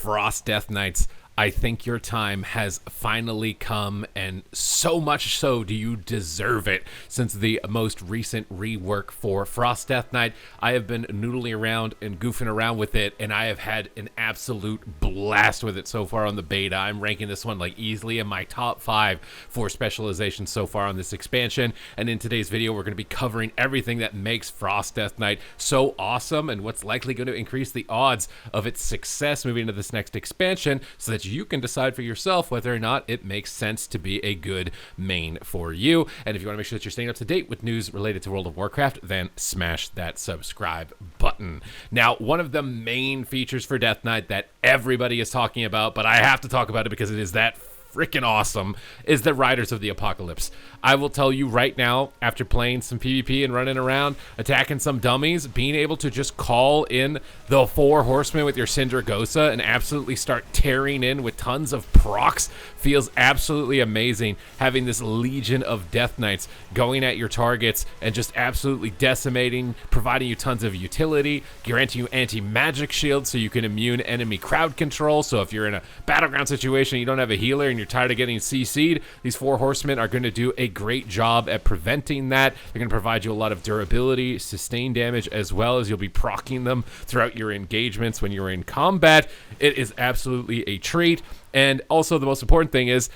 Frost Deathknights, I think your time has finally come, and so much so do you deserve it. Since the most recent rework for Frost Deathknight, I have been noodling around and goofing around with it, and I have had an absolute blast with it so far on the beta. I'm ranking this one like easily in my top 5 for specializations so far on this expansion, and in today's video we're going to be covering everything that makes Frost Deathknight so awesome and what's likely going to increase the odds of its success moving into this next expansion, so that you can decide for yourself whether or not it makes sense to be a good main for you. And if you want to make sure that you're staying up to date with news related to World of Warcraft, then smash that subscribe button. Now, one of the main features for Deathknight that everybody is talking about, but I have to talk about it because it is that freaking awesome, is the Riders of the Apocalypse. I will tell you right now, after playing some PvP and running around, attacking some dummies, being able to just call in the 4 horsemen with your Sindragosa and absolutely start tearing in with tons of procs feels absolutely amazing. Having this legion of Death Knights going at your targets and just absolutely decimating, providing you tons of utility, granting you anti-magic shields so you can immune enemy crowd control. So if you're in a battleground situation, you don't have a healer and you're tired of getting CC'd, these 4 horsemen are going to do a great job at preventing that. They're going to provide you a lot of durability, sustained damage, as well as you'll be proccing them throughout your engagements when you're in combat. It is absolutely a treat. And also the most important thing is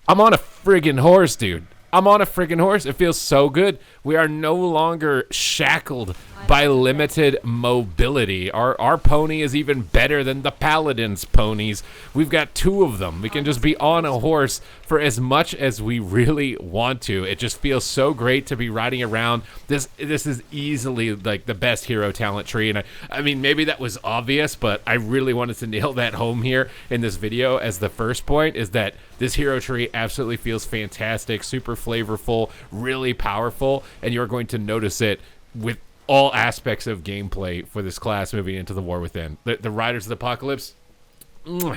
I'm on a friggin' horse, dude. I'm on a friggin' horse. It feels so good. We are no longer shackled by limited mobility. Our pony is even better than the paladin's ponies. We've got 2 of them. We can just be on a horse for as much as we really want to. It just feels so great to be riding around. This is easily like the best hero talent tree. And I mean, maybe that was obvious, but I really wanted to nail that home here in this video as the first point, is that this hero tree absolutely feels fantastic, super flavorful, really powerful, and you're going to notice it with all aspects of gameplay for this class moving into the War Within. The Riders of the Apocalypse,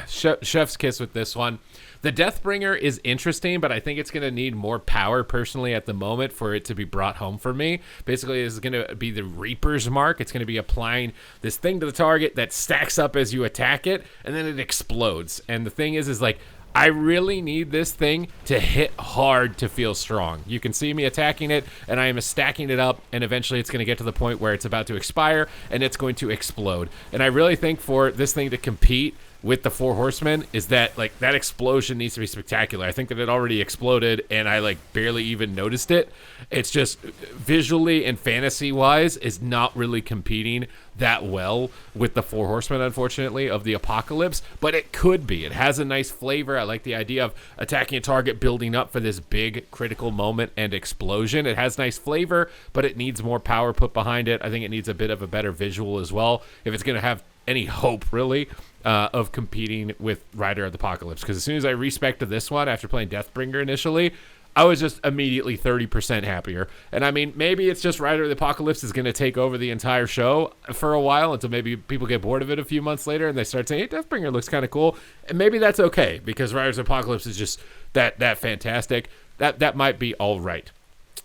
chef's kiss with this one. The Deathbringer is interesting, but I think it's going to need more power personally at the moment for it to be brought home for me. Basically, this is going to be the Reaper's Mark. It's going to be applying this thing to the target that stacks up as you attack it, and then it explodes. And the thing is like, I really need this thing to hit hard to feel strong. You can see me attacking it, and I am stacking it up, and eventually it's going to get to the point where it's about to expire, and it's going to explode. And I really think for this thing to compete with the 4 horsemen is that like that explosion needs to be spectacular. I think that it already exploded and I like barely even noticed it. It's just visually and fantasy wise is not really competing that well with the 4 horsemen, unfortunately, of the apocalypse, but it could be. It has a nice flavor. I like the idea of attacking a target, building up for this big critical moment and explosion. It has nice flavor, but it needs more power put behind it. I think it needs a bit of a better visual as well if it's going to have any hope really of competing with Rider of the Apocalypse. Because as soon as I respected this one after playing Deathbringer initially, I was just immediately 30% happier. And I mean, maybe it's just Rider of the Apocalypse is going to take over the entire show for a while until maybe people get bored of it a few months later and they start saying, hey, Deathbringer looks kind of cool. And maybe that's okay because Rider of the Apocalypse is just that fantastic. That might be all right.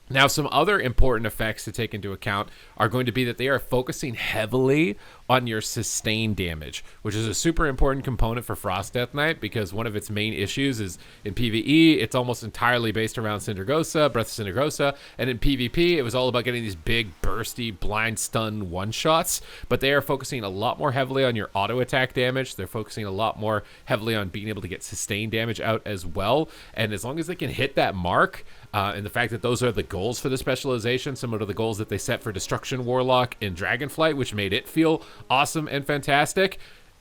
Now, some other important effects to take into account are going to be that they are focusing heavily on your sustained damage, which is a super important component for Frost Deathknight because one of its main issues is in PvE, it's almost entirely based around Sindragosa, Breath of Sindragosa, and in PvP, it was all about getting these big, bursty, blind stun one-shots, but they are focusing a lot more heavily on your auto-attack damage. They're focusing a lot more heavily on being able to get sustained damage out as well, and as long as they can hit that mark, and the fact that those are the goals for the specialization, similar to the goals that they set for Destruction Warlock and Dragonflight, which made it feel awesome and fantastic.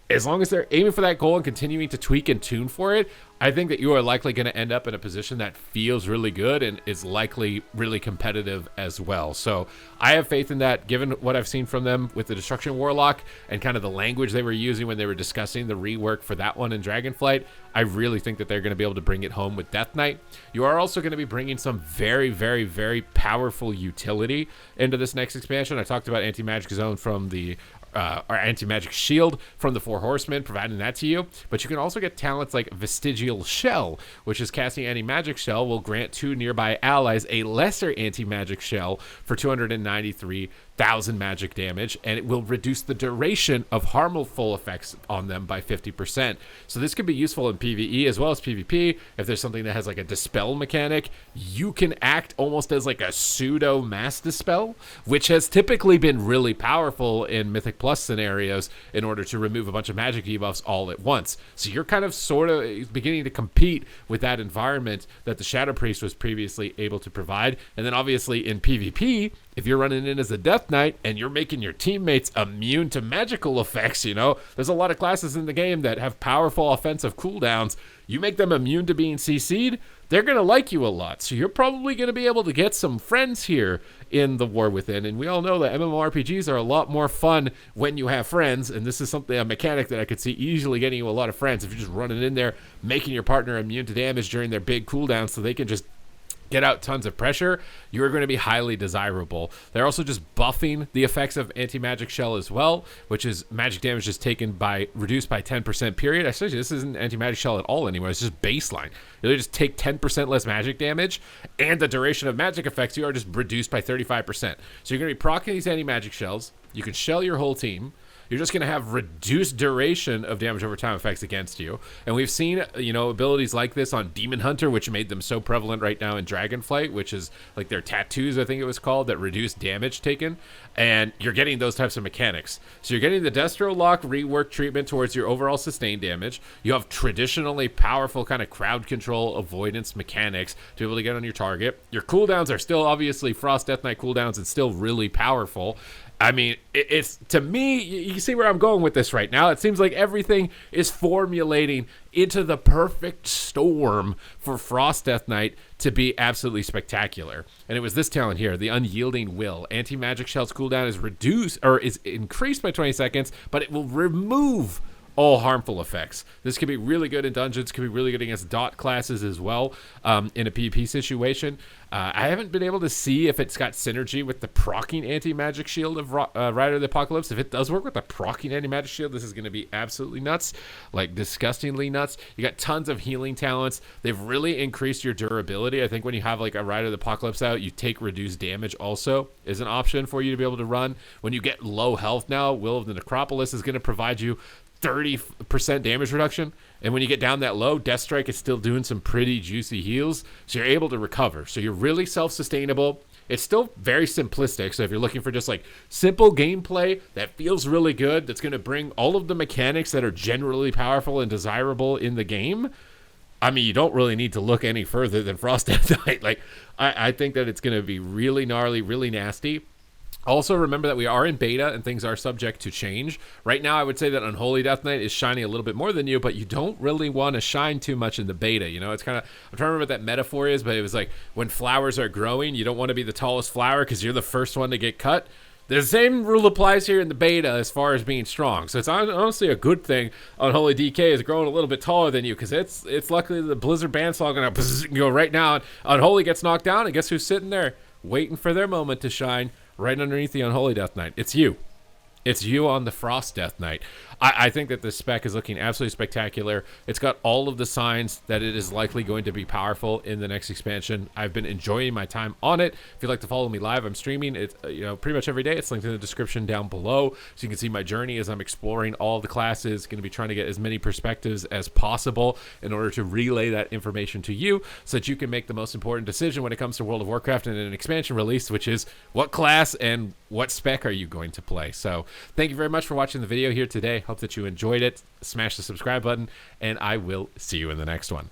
As long as they're aiming for that goal and continuing to tweak and tune for it, I think that you are likely going to end up in a position that feels really good and is likely really competitive as well. So I have faith in that, given what I've seen from them with the Destruction Warlock and kind of the language they were using when they were discussing the rework for that one in Dragonflight. I really think that they're going to be able to bring it home with Deathknight. You are also going to be bringing some very, very, very powerful utility into this next expansion. I talked about Anti-Magic Zone from the or anti-magic shield from the 4 horsemen, providing that to you. But you can also get talents like Vestigial Shell, which is casting anti-magic shell will grant 2 nearby allies a lesser anti-magic shell for 293 1,000 magic damage, and it will reduce the duration of harmful effects on them by 50%. So this could be useful in PvE as well as PvP. If there's something that has like a dispel mechanic, you can act almost as like a pseudo mass dispel, which has typically been really powerful in Mythic Plus scenarios in order to remove a bunch of magic debuffs all at once. So you're kind of sort of beginning to compete with that environment that the Shadow Priest was previously able to provide. And then obviously in PvP, if you're running in as a Death Knight and you're making your teammates immune to magical effects, you know, there's a lot of classes in the game that have powerful offensive cooldowns. You make them immune to being CC'd, they're going to like you a lot. So you're probably going to be able to get some friends here in the War Within. And we all know that MMORPGs are a lot more fun when you have friends. And this is something, a mechanic that I could see easily getting you a lot of friends. If you're just running in there, making your partner immune to damage during their big cooldowns so they can just get out tons of pressure, you're going to be highly desirable. They're also just buffing the effects of anti-magic shell as well, which is magic damage is taken by reduced by 10% period. Actually, this isn't anti-magic shell at all anymore. It's just baseline. You just take 10% less magic damage, and the duration of magic effects you are just reduced by 35%. So you're going to be proccing these anti-magic shells. You can shell your whole team. You're just going to have reduced duration of damage over time effects against you. And we've seen, you know, abilities like this on Demon Hunter, which made them so prevalent right now in Dragonflight, which is like their tattoos, I think it was called, that reduce damage taken. And you're getting those types of mechanics. So you're getting the Destro Lock rework treatment towards your overall sustained damage. You have traditionally powerful kind of crowd control avoidance mechanics to be able to get on your target. Your cooldowns are still obviously Frost Death Knight cooldowns and still really powerful. I mean, it's to me, you see where I'm going with this right now. It seems like everything is formulating into the perfect storm for Frost Death Knight to be absolutely spectacular. And it was this talent here, the Unyielding Will. Anti-magic shell's cooldown is reduced or is increased by 20 seconds, but it will remove all harmful effects. This could be really good in dungeons, could be really good against dot classes as well in a PvP situation. I haven't been able to see if it's got synergy with the proccing anti-magic shield of Rider of the Apocalypse. If it does work with the proccing anti-magic shield, this is going to be absolutely nuts, like disgustingly nuts. You got tons of healing talents. They've really increased your durability. I think when you have like a Rider of the Apocalypse out, you take reduced damage also is an option for you to be able to run. When you get low health now, Will of the Necropolis is going to provide you 30% damage reduction, and when you get down that low, Deathstrike is still doing some pretty juicy heals, so you're able to recover. So you're really self-sustainable. It's still very simplistic, so if you're looking for just like simple gameplay that feels really good, that's going to bring all of the mechanics that are generally powerful and desirable in the game, I mean, you don't really need to look any further than Frost Death Knight. Like, I think that it's going to be really gnarly, really nasty. Also, remember that we are in beta and things are subject to change. Right now, I would say that Unholy Death Knight is shining a little bit more than you, but you don't really want to shine too much in the beta. You know, it's kind of, I'm trying to remember what that metaphor is, but it was like when flowers are growing, you don't want to be the tallest flower because you're the first one to get cut. The same rule applies here in the beta as far as being strong. So it's honestly a good thing Unholy DK is growing a little bit taller than you, because it's luckily the Blizzard Bandsaw going to go right now. And Unholy gets knocked down, and guess who's sitting there waiting for their moment to shine? Right underneath the Unholy Death Knight. It's you. It's you on the Frost Death Knight. I think that this spec is looking absolutely spectacular. It's got all of the signs that it is likely going to be powerful in the next expansion. I've been enjoying my time on it. If you'd like to follow me live, I'm streaming it, pretty much every day. It's linked in the description down below, so you can see my journey as I'm exploring all of the classes. Going to be trying to get as many perspectives as possible in order to relay that information to you, so that you can make the most important decision when it comes to World of Warcraft and an expansion release, which is what class and what spec are you going to play. So thank you very much for watching the video here today. Hope that you enjoyed it. Smash the subscribe button, and I will see you in the next one.